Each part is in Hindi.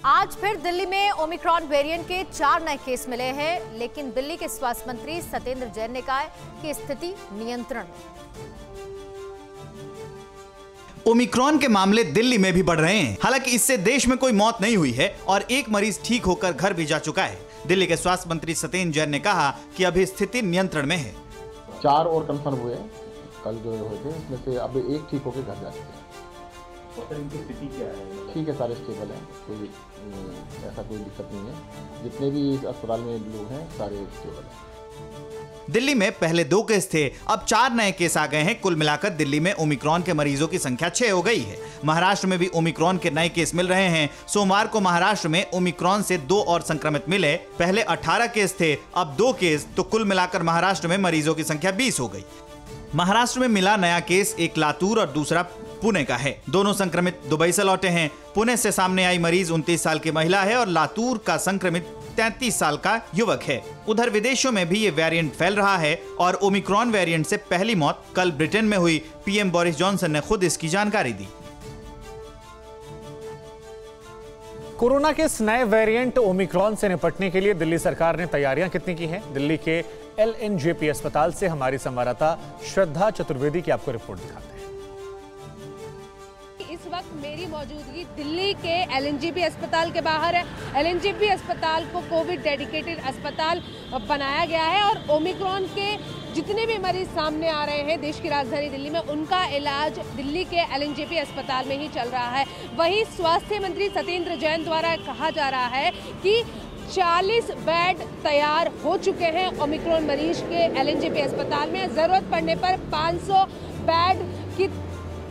आज फिर दिल्ली में ओमिक्रॉन वेरिएंट के 4 नए केस मिले हैं, लेकिन दिल्ली के स्वास्थ्य मंत्री सत्येंद्र जैन ने कहा है कि स्थिति नियंत्रण में। ओमिक्रॉन के मामले दिल्ली में भी बढ़ रहे हैं। हालांकि इससे देश में कोई मौत नहीं हुई है और एक मरीज ठीक होकर घर भी जा चुका है। दिल्ली के स्वास्थ्य मंत्री सत्येंद्र जैन ने कहा कि अभी स्थिति नियंत्रण में है। 4 और कंफर्म हुए कल जो हुए थे, उसमें से अब एक ठीक होकर घर जा चुके हैं। इनकी स्थिति क्या है? ठीक है, सारे स्टेबल हैं, कोई ऐसा कोई दिक्कत नहीं है। जितने भी इस अस्पताल में लोग हैं सारे स्टेबल हैं। दिल्ली में पहले 2 केस थे, अब 4 नए केस आ गए हैं। कुल मिलाकर दिल्ली में ओमिक्रॉन के मरीजों की संख्या 6 हो गई है। महाराष्ट्र में भी ओमिक्रॉन के नए केस मिल रहे हैं। सोमवार को महाराष्ट्र में ओमिक्रॉन से 2 और संक्रमित मिले। पहले 18 केस थे, अब 2 केस, तो कुल मिलाकर महाराष्ट्र में मरीजों की संख्या 20 हो गई। महाराष्ट्र में मिला नया केस एक लातूर और दूसरा पुणे का है। दोनों संक्रमित दुबई से लौटे हैं। पुणे से सामने आई मरीज 29 साल की महिला है और लातूर का संक्रमित 33 साल का युवक है। उधर विदेशों में भी ये वेरिएंट फैल रहा है और ओमिक्रॉन वेरिएंट से पहली मौत कल ब्रिटेन में हुई। पीएम बोरिस जॉनसन ने खुद इसकी जानकारी दी। कोरोना के इस नए वेरिएंट ओमिक्रॉन से निपटने के लिए दिल्ली सरकार ने तैयारियां कितनी की हैं? दिल्ली के LNJP अस्पताल से हमारी संवाददाता श्रद्धा चतुर्वेदी की आपको रिपोर्ट दिखाते हैं। इस वक्त मेरी मौजूदगी दिल्ली के LNJP अस्पताल के बाहर है। LNJP अस्पताल को कोविड डेडिकेटेड अस्पताल बनाया गया है और ओमिक्रॉन के जितने भी मरीज सामने आ रहे हैं देश की राजधानी दिल्ली में, उनका इलाज दिल्ली के LNJP अस्पताल में ही चल रहा है। वहीं स्वास्थ्य मंत्री सत्येंद्र जैन द्वारा कहा जा रहा है कि 40 बेड तैयार हो चुके हैं ओमिक्रॉन मरीज के LNJP अस्पताल में। जरूरत पड़ने पर 500 बेड की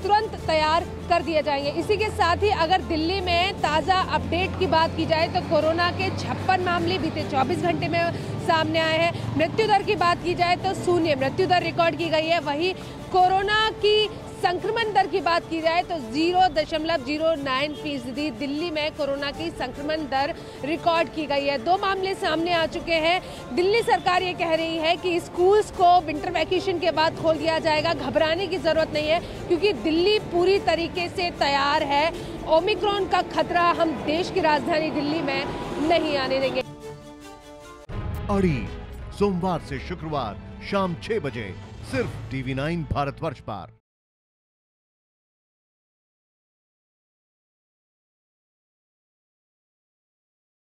तुरंत तैयार कर दिए जाएंगे। इसी के साथ ही अगर दिल्ली में ताज़ा अपडेट की बात की जाए तो कोरोना के 56 मामले बीते 24 घंटे में सामने आए हैं। मृत्यु दर की बात की जाए तो 0 मृत्यु दर रिकॉर्ड की गई है। वहीं कोरोना की संक्रमण दर की बात की जाए तो 0.09% दिल्ली में कोरोना की संक्रमण दर रिकॉर्ड की गई है। 2 मामले सामने आ चुके हैं। दिल्ली सरकार ये कह रही है कि स्कूल्स को विंटर वैकेशन के बाद खोल दिया जाएगा। घबराने की जरूरत नहीं है क्योंकि दिल्ली पूरी तरीके से तैयार है। ओमिक्रॉन का खतरा हम देश की राजधानी दिल्ली में नहीं आने देंगे। अड़ी सोमवार से शुक्रवार शाम 6 बजे सिर्फ TV9 भारतवर्ष पर।